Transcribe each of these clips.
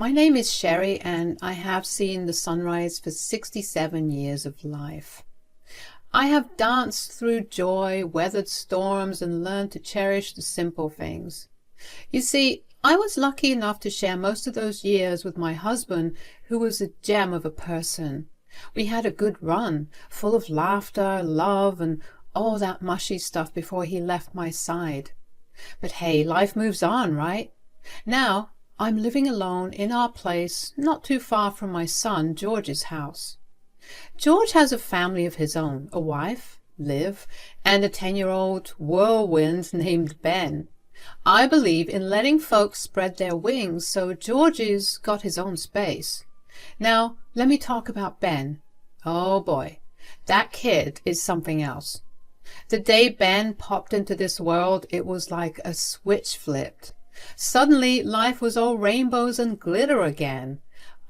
My name is Sherry, and I have seen the sunrise for 67 years of life. I have danced through joy, weathered storms, and learned to cherish the simple things. You see, I was lucky enough to share most of those years with my husband, who was a gem of a person. We had a good run, full of laughter, love, and all that mushy stuff before he left my side. But hey, life moves on, right? Now, I'm living alone in our place, not too far from my son, George's house. George has a family of his own, a wife, Liv, and a 10-year-old whirlwind named Ben. I believe in letting folks spread their wings, so George's got his own space. Now, let me talk about Ben. Oh boy, that kid is something else. The day Ben popped into this world, it was like a switch flipped. Suddenly, life was all rainbows and glitter again.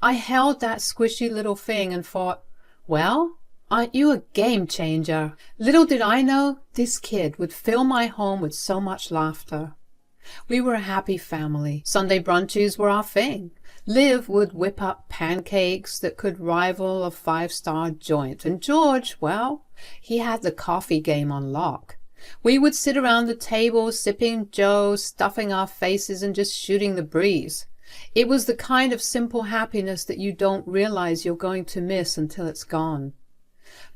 I held that squishy little thing and thought, well, aren't you a game changer? Little did I know this kid would fill my home with so much laughter. We were a happy family. Sunday brunches were our thing. Liv would whip up pancakes that could rival a five-star joint, and George, well, he had the coffee game on lock. We would sit around the table, sipping Joe, stuffing our faces, and just shooting the breeze. It was the kind of simple happiness that you don't realize you're going to miss until it's gone.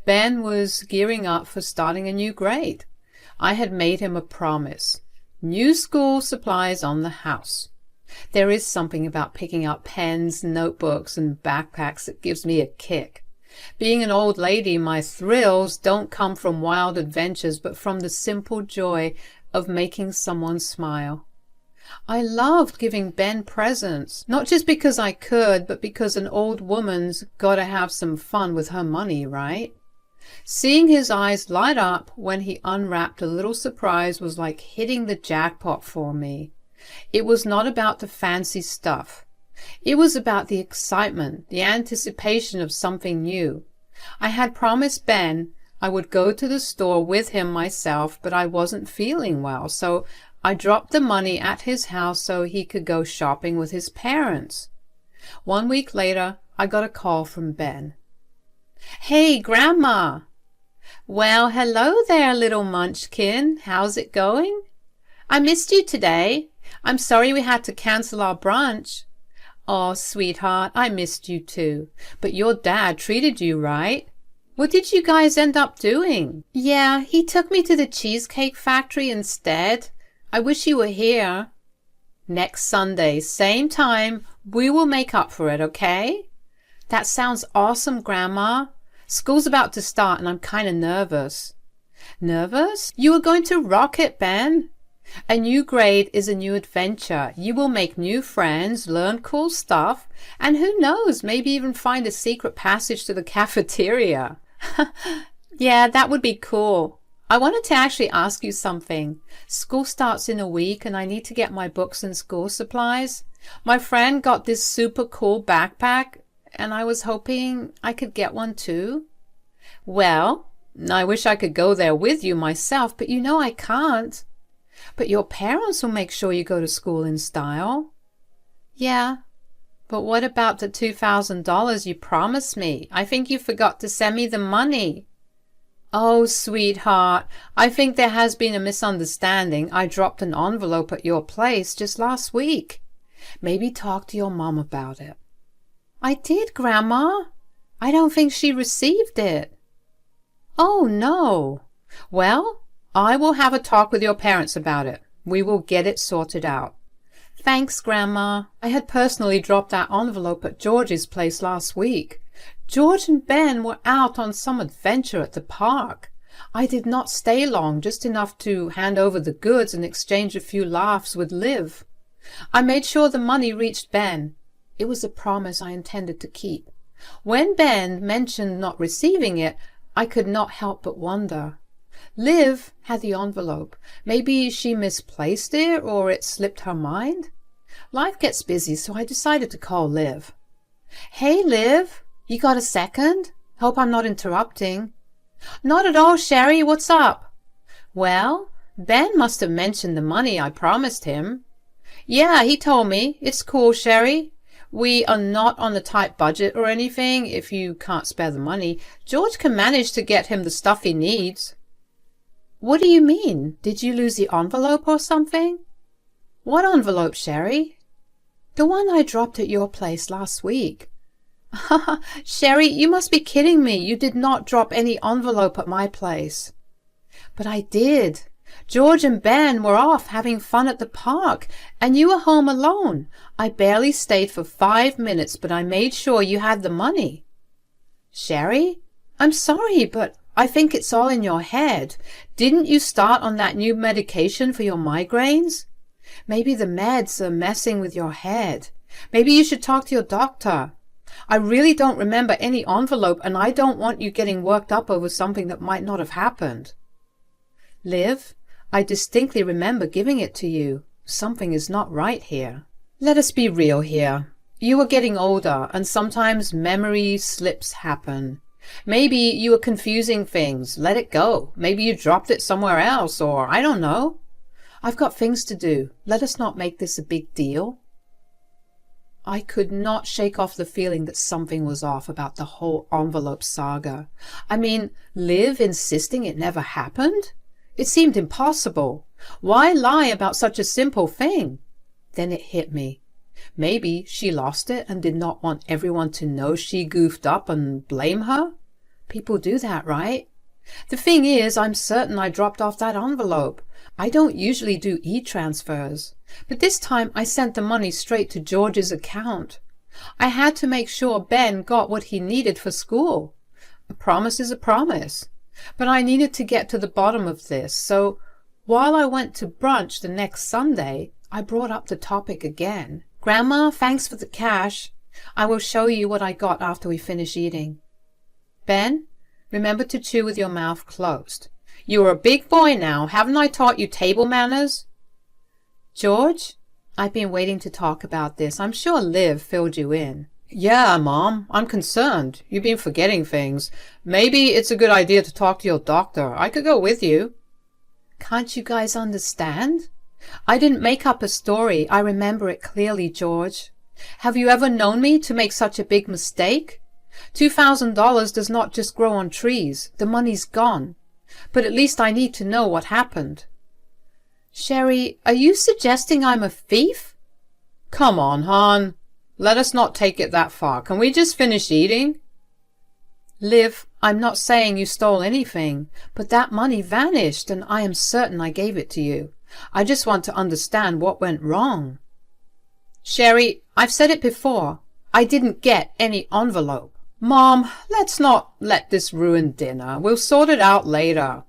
Ben was gearing up for starting a new grade. I had made him a promise. New school supplies on the house. There is something about picking up pens, notebooks, and backpacks that gives me a kick. Being an old lady, my thrills don't come from wild adventures, but from the simple joy of making someone smile. I loved giving Ben presents, not just because I could, but because an old woman's got to have some fun with her money, right? Seeing his eyes light up when he unwrapped a little surprise was like hitting the jackpot for me. It was not about the fancy stuff. It was about the excitement, the anticipation of something new. I had promised Ben I would go to the store with him myself, but I wasn't feeling well, so I dropped the money at his house so he could go shopping with his parents. 1 week later, I got a call from Ben. "Hey, Grandma!" "Well, hello there, little munchkin. How's it going?" "I missed you today. I'm sorry we had to cancel our brunch." "Oh, sweetheart, I missed you too. But your dad treated you right. What did you guys end up doing?" "Yeah, he took me to the Cheesecake Factory instead. I wish you were here." "Next Sunday, same time, we will make up for it, okay?" "That sounds awesome, Grandma. School's about to start and I'm kind of nervous." "Nervous? You are going to rock it, Ben. A new grade is a new adventure. You will make new friends, learn cool stuff, and who knows, maybe even find a secret passage to the cafeteria." "Yeah, that would be cool. I wanted to actually ask you something. School starts in a week and I need to get my books and school supplies. My friend got this super cool backpack and I was hoping I could get one too." "Well, I wish I could go there with you myself, but you know I can't." "But your parents will make sure you go to school in style." "Yeah, but what about the $2,000 you promised me? I think you forgot to send me the money." "Oh, sweetheart, I think there has been a misunderstanding. I dropped an envelope at your place just last week. Maybe talk to your mom about it." "I did, Grandma. I don't think she received it." "Oh, no. Well, I will have a talk with your parents about it. We will get it sorted out." "Thanks, Grandma. I had personally dropped that envelope at George's place last week. George and Ben were out on some adventure at the park. I did not stay long, just enough to hand over the goods and exchange a few laughs with Liv. I made sure the money reached Ben. It was a promise I intended to keep. When Ben mentioned not receiving it, I could not help but wonder. Liv had the envelope. Maybe she misplaced it or it slipped her mind. Life gets busy, so I decided to call Liv. "Hey, Liv, you got a second? Hope I'm not interrupting." "Not at all, Sherry. What's up?" "Well, Ben must have mentioned the money I promised him." "Yeah, he told me. It's cool, Sherry. We are not on a tight budget or anything. If you can't spare the money, George can manage to get him the stuff he needs. What do you mean? Did you lose the envelope or something? What envelope, Sherry? The one I dropped at your place last week. Sherry, you must be kidding me. You did not drop any envelope at my place. But I did. George and Ben were off having fun at the park, and you were home alone. I barely stayed for 5 minutes, but I made sure you had the money. Sherry, I'm sorry, but I think it's all in your head. Didn't you start on that new medication for your migraines? Maybe the meds are messing with your head. Maybe you should talk to your doctor. I really don't remember any envelope, and I don't want you getting worked up over something that might not have happened. Liv, I distinctly remember giving it to you. Something is not right here. Let us be real here. You are getting older, and sometimes memory slips happen. Maybe you were confusing things. Let it go. Maybe you dropped it somewhere else, or I don't know. I've got things to do. Let us not make this a big deal. I could not shake off the feeling that something was off about the whole envelope saga. I mean, Liv insisting it never happened? It seemed impossible. Why lie about such a simple thing? Then it hit me. Maybe she lost it and did not want everyone to know she goofed up and blame her. People do that, right? The thing is, I'm certain I dropped off that envelope. I don't usually do e-transfers, but this time I sent the money straight to George's account. I had to make sure Ben got what he needed for school. A promise is a promise. But I needed to get to the bottom of this, so while I went to brunch the next Sunday, I brought up the topic again. Grandma, thanks for the cash. I will show you what I got after we finish eating. Ben, remember to chew with your mouth closed. You are a big boy now. Haven't I taught you table manners? George, I've been waiting to talk about this. I'm sure Liv filled you in. Yeah, Mom, I'm concerned. You've been forgetting things. Maybe it's a good idea to talk to your doctor. I could go with you. Can't you guys understand? I didn't make up a story. I remember it clearly, George. Have you ever known me to make such a big mistake? $2,000 does not just grow on trees. The money's gone. But at least I need to know what happened. Sherry, are you suggesting I'm a thief? Come on, hon. Let us not take it that far. Can we just finish eating? Liv, I'm not saying you stole anything, but that money vanished, and I am certain I gave it to you. I just want to understand what went wrong. Sherry, I've said it before. I didn't get any envelope. Mom, let's not let this ruin dinner. We'll sort it out later.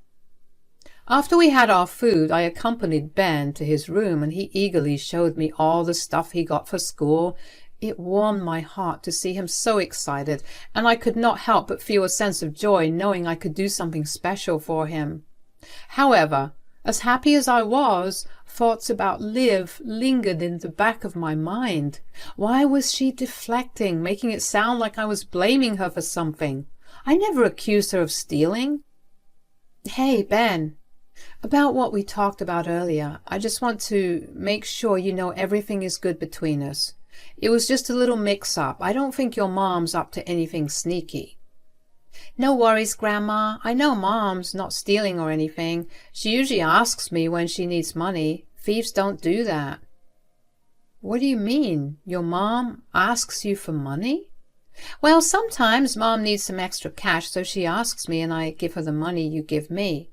After we had our food, I accompanied Ben to his room, and he eagerly showed me all the stuff he got for school. It warmed my heart to see him so excited, and I could not help but feel a sense of joy knowing I could do something special for him. However, as happy as I was, thoughts about Liv lingered in the back of my mind. Why was she deflecting, making it sound like I was blaming her for something? I never accused her of stealing. Hey, Ben, about what we talked about earlier, I just want to make sure you know everything is good between us. It was just a little mix-up. I don't think your mom's up to anything sneaky. No worries, Grandma. I know Mom's not stealing or anything. She usually asks me when she needs money. Thieves don't do that. What do you mean? Your mom asks you for money? Well, sometimes Mom needs some extra cash, so she asks me and I give her the money you give me.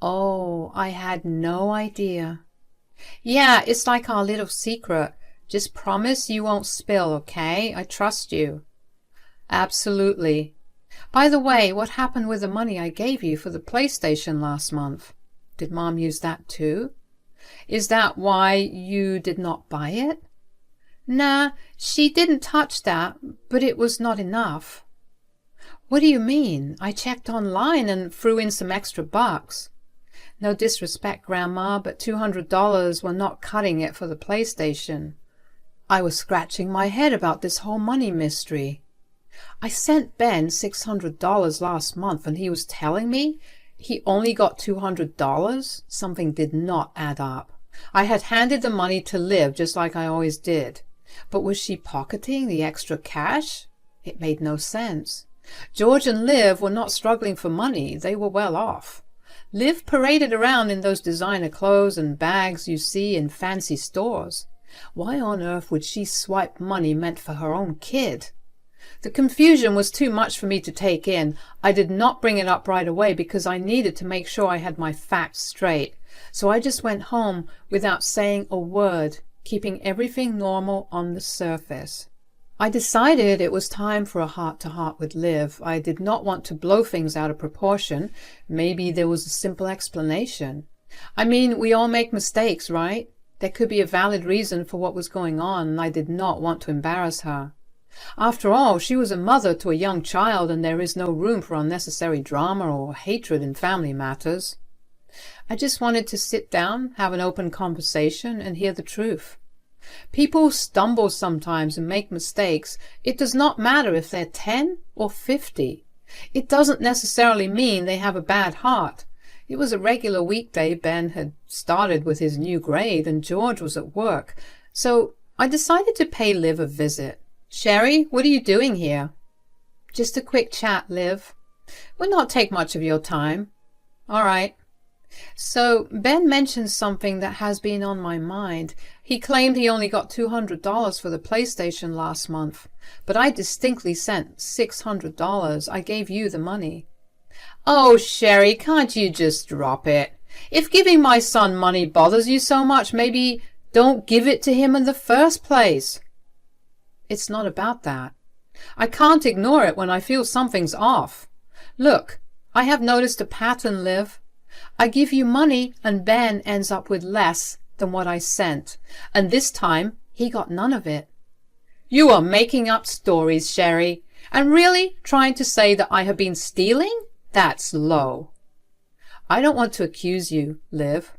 Oh, I had no idea. Yeah, it's like our little secret. Just promise you won't spill, okay? I trust you. Absolutely. By the way, what happened with the money I gave you for the PlayStation last month? Did Mom use that too? Is that why you did not buy it? Nah, she didn't touch that, but it was not enough. What do you mean? I checked online and threw in some extra bucks. No disrespect, Grandma, but $200 were not cutting it for the PlayStation. I was scratching my head about this whole money mystery. I sent Ben $600 last month and he was telling me he only got $200? Something did not add up. I had handed the money to Liv just like I always did. But was she pocketing the extra cash? It made no sense. George and Liv were not struggling for money. They were well off. Liv paraded around in those designer clothes and bags you see in fancy stores. Why on earth would she swipe money meant for her own kid? The confusion was too much for me to take in. I did not bring it up right away because I needed to make sure I had my facts straight. So I just went home without saying a word, keeping everything normal on the surface. I decided it was time for a heart-to-heart with Liv. I did not want to blow things out of proportion. Maybe there was a simple explanation. I mean, we all make mistakes, right? There could be a valid reason for what was going on, and I did not want to embarrass her. After all, she was a mother to a young child, and there is no room for unnecessary drama or hatred in family matters. I just wanted to sit down, have an open conversation, and hear the truth. People stumble sometimes and make mistakes. It does not matter if they're 10 or 50. It doesn't necessarily mean they have a bad heart. It was a regular weekday. Ben had started with his new grade and George was at work. So I decided to pay Liv a visit. "Sherry, what are you doing here?" "Just a quick chat, Liv. Will not take much of your time." "All right." So Ben mentioned something that has been on my mind. He claimed he only got $200 for the PlayStation last month, but I distinctly sent $600. I gave you the money. "Oh, Sherry, can't you just drop it? If giving my son money bothers you so much, maybe don't give it to him in the first place." "It's not about that. I can't ignore it when I feel something's off. Look, I have noticed a pattern, Liv. I give you money and Ben ends up with less than what I sent, and this time he got none of it." "You are making up stories, Sherry, and really trying to say that I have been stealing? That's low." "I don't want to accuse you, Liv.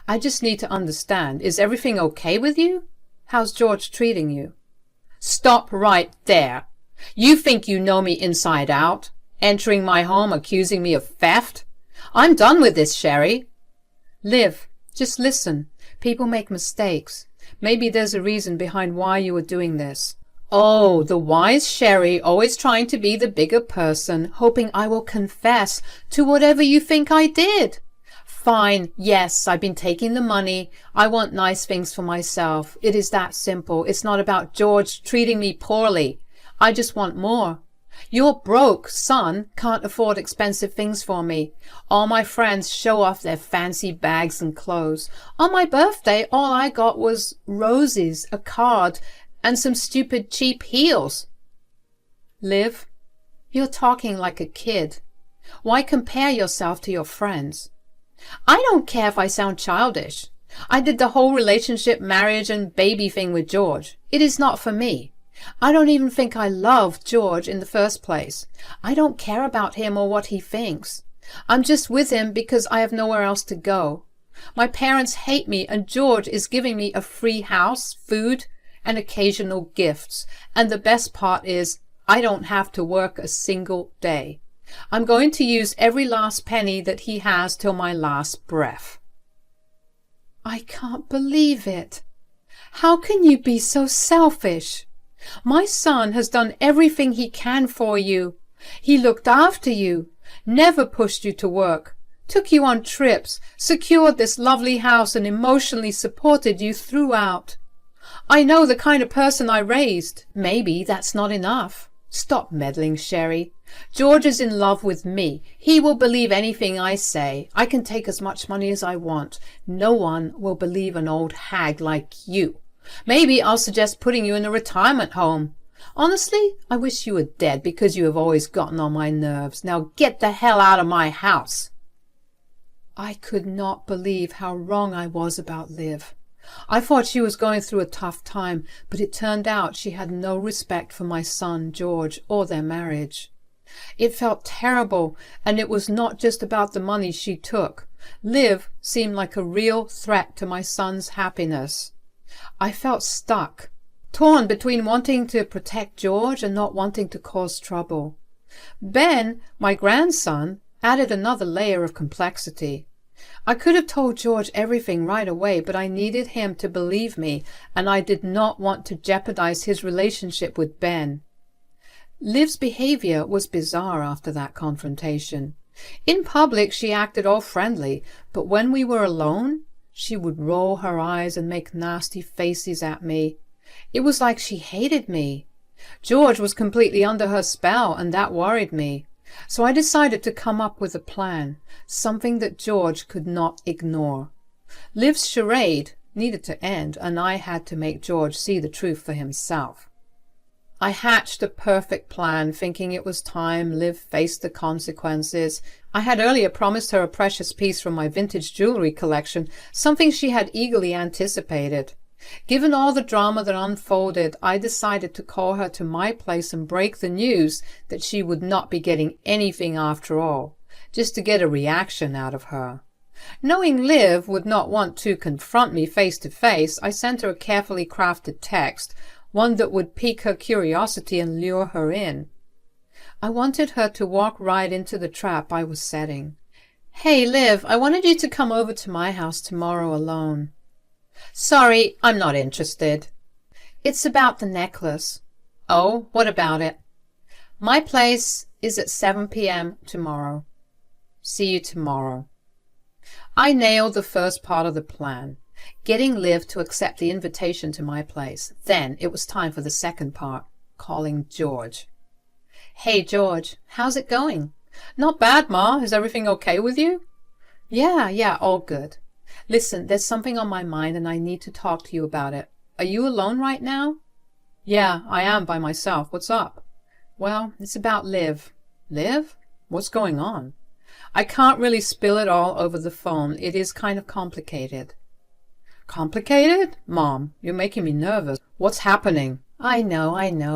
I just need to understand. Is everything okay with you? How's George treating you?" "Stop right there. You think you know me inside out, entering my home accusing me of theft? I'm done with this, Sherry." "Liv, just listen. People make mistakes. Maybe there's a reason behind why you are doing this." "Oh, the wise Sherry, always trying to be the bigger person, hoping I will confess to whatever you think I did. Fine, yes, I've been taking the money. I want nice things for myself. It is that simple. It's not about George treating me poorly. I just want more. Your broke son can't afford expensive things for me. All my friends show off their fancy bags and clothes. On my birthday, all I got was roses, a card, and some stupid cheap heels." "Liv, you're talking like a kid. Why compare yourself to your friends?" "I don't care if I sound childish. I did the whole relationship, marriage, and baby thing with George. It is not for me. I don't even think I love George in the first place. I don't care about him or what he thinks. I'm just with him because I have nowhere else to go. My parents hate me, and George is giving me a free house, food, and occasional gifts. And the best part is I don't have to work a single day. I'm going to use every last penny that he has till my last breath." "I can't believe it. How can you be so selfish? My son has done everything he can for you. He looked after you, never pushed you to work, took you on trips, secured this lovely house, and emotionally supported you throughout. I know the kind of person I raised. Maybe that's not enough. Stop meddling, Sherry. George is in love with me. He will believe anything I say. I can take as much money as I want. No one will believe an old hag like you. Maybe I'll suggest putting you in a retirement home. Honestly, I wish you were dead because you have always gotten on my nerves. Now get the hell out of my house." I could not believe how wrong I was about Liv. I thought she was going through a tough time, but it turned out she had no respect for my son, George, or their marriage. It felt terrible, and it was not just about the money she took. Liv seemed like a real threat to my son's happiness. I felt stuck, torn between wanting to protect George and not wanting to cause trouble. Ben, my grandson, added another layer of complexity. I could have told George everything right away, but I needed him to believe me, and I did not want to jeopardize his relationship with Ben. Liv's behavior was bizarre after that confrontation. In public she acted all friendly, but when we were alone, she would roll her eyes and make nasty faces at me. It was like she hated me. George was completely under her spell, and that worried me. So I decided to come up with a plan, something that George could not ignore. Liv's charade needed to end, and I had to make George see the truth for himself. I hatched a perfect plan, thinking it was time Liv faced the consequences. I had earlier promised her a precious piece from my vintage jewelry collection, something she had eagerly anticipated. Given all the drama that unfolded, I decided to call her to my place and break the news that she would not be getting anything after all, just to get a reaction out of her. Knowing Liv would not want to confront me face to face, I sent her a carefully crafted text, one that would pique her curiosity and lure her in. I wanted her to walk right into the trap I was setting. "Hey, Liv, I wanted you to come over to my house tomorrow alone." "Sorry, I'm not interested." "It's about the necklace." "Oh, what about it?" "My place is at 7 p.m. tomorrow." "See you tomorrow." I nailed the first part of the plan, getting Liv to accept the invitation to my place. Then it was time for the second part, calling George. "Hey, George, how's it going?" "Not bad, Ma. Is everything okay with you?" Yeah, all good. Listen, there's something on my mind and I need to talk to you about it. Are you alone right now?" "Yeah, I am by myself. What's up?" "Well, it's about Liv." "Liv? What's going on?" "I can't really spill it all over the phone. It is kind of complicated." "Complicated? Mom, you're making me nervous. What's happening?" I know.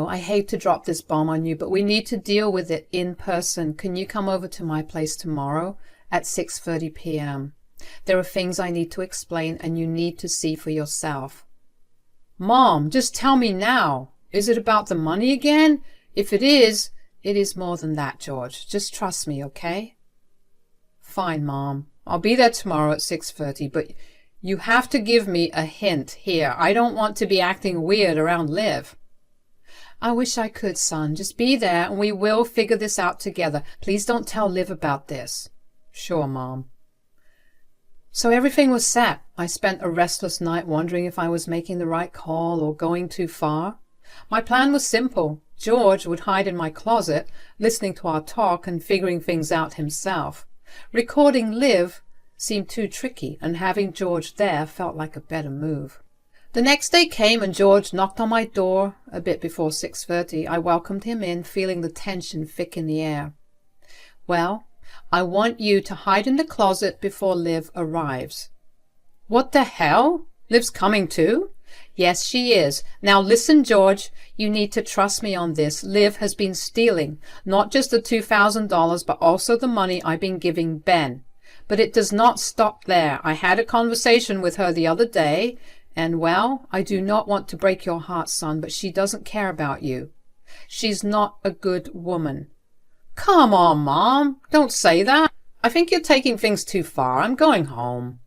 I hate to drop this bomb on you, but we need to deal with it in person. Can you come over to my place tomorrow at 6:30 p.m.? There are things I need to explain, and you need to see for yourself." "Mom, just tell me now. Is it about the money again? If it is more than that, George. Just trust me, okay?" "Fine, Mom. I'll be there tomorrow at 6:30, but you have to give me a hint here. I don't want to be acting weird around Liv." "I wish I could, son. Just be there, and we will figure this out together. Please don't tell Liv about this." "Sure, Mom." So everything was set. I spent a restless night wondering if I was making the right call or going too far. My plan was simple. George would hide in my closet, listening to our talk and figuring things out himself. Recording Liv seemed too tricky, and having George there felt like a better move. The next day came and George knocked on my door a bit before 6:30. I welcomed him in, feeling the tension thick in the air. "Well, I want you to hide in the closet before Liv arrives." "What the hell? Liv's coming too?" "Yes, she is. Now listen, George, you need to trust me on this. Liv has been stealing, not just the $2,000, but also the money I've been giving Ben. But it does not stop there. I had a conversation with her the other day, and, well, I do not want to break your heart, son, but she doesn't care about you. She's not a good woman." "Come on, Mom. Don't say that. I think you're taking things too far. I'm going home."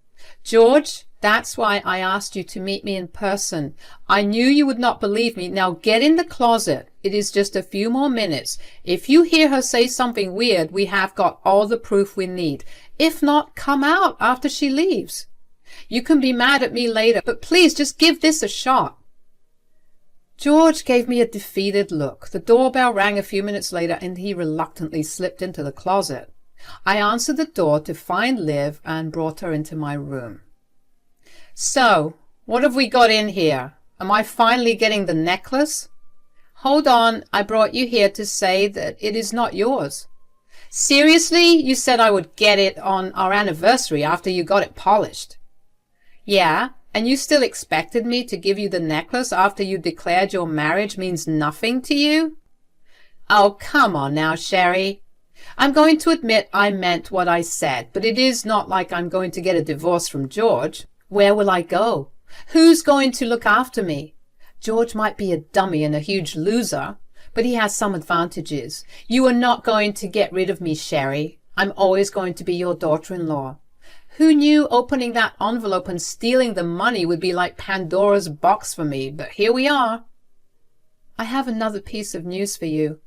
"George, that's why I asked you to meet me in person. I knew you would not believe me. Now get in the closet. It is just a few more minutes. If you hear her say something weird, we have got all the proof we need. If not, come out after she leaves. You can be mad at me later, but please just give this a shot." George gave me a defeated look. The doorbell rang a few minutes later, and he reluctantly slipped into the closet. I answered the door to find Liv and brought her into my room. "So, what have we got in here? Am I finally getting the necklace?" "Hold on, I brought you here to say that it is not yours." "Seriously? You said I would get it on our anniversary after you got it polished." "Yeah, and you still expected me to give you the necklace after you declared your marriage means nothing to you?" "Oh, come on now, Sherry. I'm going to admit I meant what I said, but it is not like I'm going to get a divorce from George. Where will I go? Who's going to look after me? George might be a dummy and a huge loser, but he has some advantages. You are not going to get rid of me, Sherry. I'm always going to be your daughter-in-law. Who knew opening that envelope and stealing the money would be like Pandora's box for me, but here we are. I have another piece of news for you.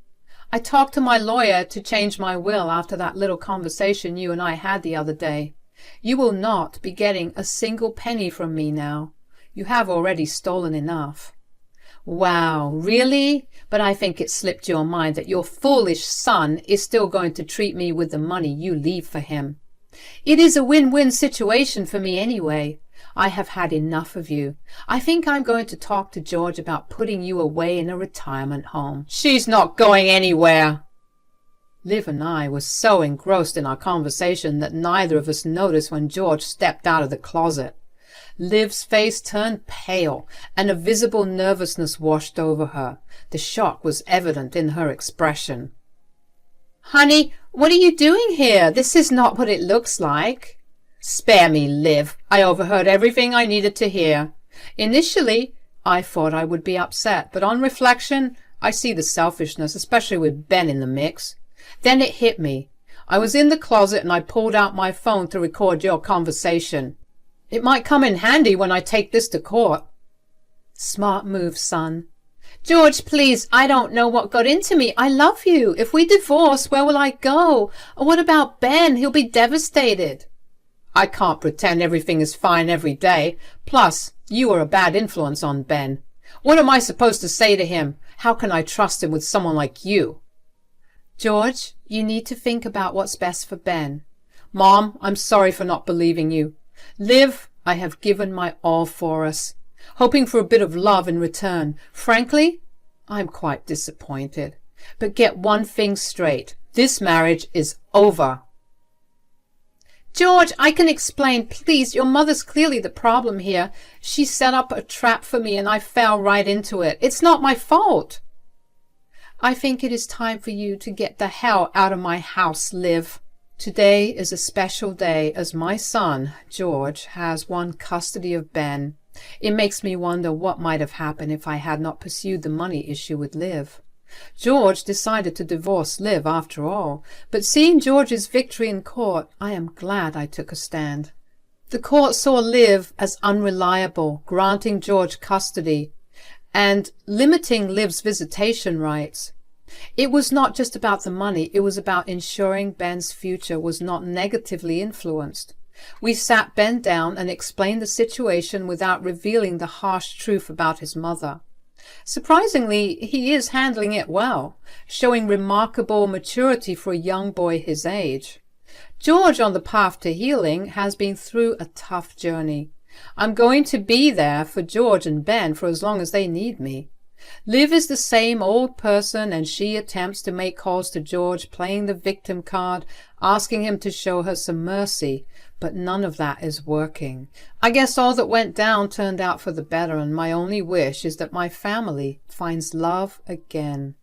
I talked to my lawyer to change my will after that little conversation you and I had the other day. You will not be getting a single penny from me now. You have already stolen enough. Wow, really? But I think it slipped your mind that your foolish son is still going to treat me with the money you leave for him. It is a win-win situation for me anyway. I have had enough of you. I think I'm going to talk to George about putting you away in a retirement home. She's not going anywhere. Liv and I were so engrossed in our conversation that neither of us noticed when George stepped out of the closet. Liv's face turned pale, and a visible nervousness washed over her. The shock was evident in her expression. "Honey, what are you doing here? This is not what it looks like." "Spare me, Liv. I overheard everything I needed to hear. Initially, I thought I would be upset, but on reflection, I see the selfishness, especially with Ben in the mix. Then it hit me. I was in the closet and I pulled out my phone to record your conversation. It might come in handy when I take this to court." "Smart move, son." "George, please, I don't know what got into me. I love you. If we divorce, where will I go? What about Ben? He'll be devastated." "I can't pretend everything is fine every day. Plus, you are a bad influence on Ben. What am I supposed to say to him? How can I trust him with someone like you?" "George, you need to think about what's best for Ben." "Mom, I'm sorry for not believing you. Liv, I have given my all for us, hoping for a bit of love in return. Frankly, I'm quite disappointed. But get one thing straight. This marriage is over." "George, I can explain. Please, your mother's clearly the problem here. She set up a trap for me and I fell right into it. It's not my fault." "I think it is time for you to get the hell out of my house, Liv. Today is a special day as my son, George, has won custody of Ben. It makes me wonder what might have happened if I had not pursued the money issue with Liv. George decided to divorce Liv after all, but seeing George's victory in court, I am glad I took a stand. The court saw Liv as unreliable, granting George custody and limiting Liv's visitation rights. It was not just about the money, it was about ensuring Ben's future was not negatively influenced. We sat Ben down and explained the situation without revealing the harsh truth about his mother. Surprisingly, he is handling it well, showing remarkable maturity for a young boy his age. George, on the path to healing, has been through a tough journey. I'm going to be there for George and Ben for as long as they need me. Liv is the same old person, and she attempts to make calls to George, playing the victim card, asking him to show her some mercy, but none of that is working. I guess all that went down turned out for the better, and my only wish is that my family finds love again.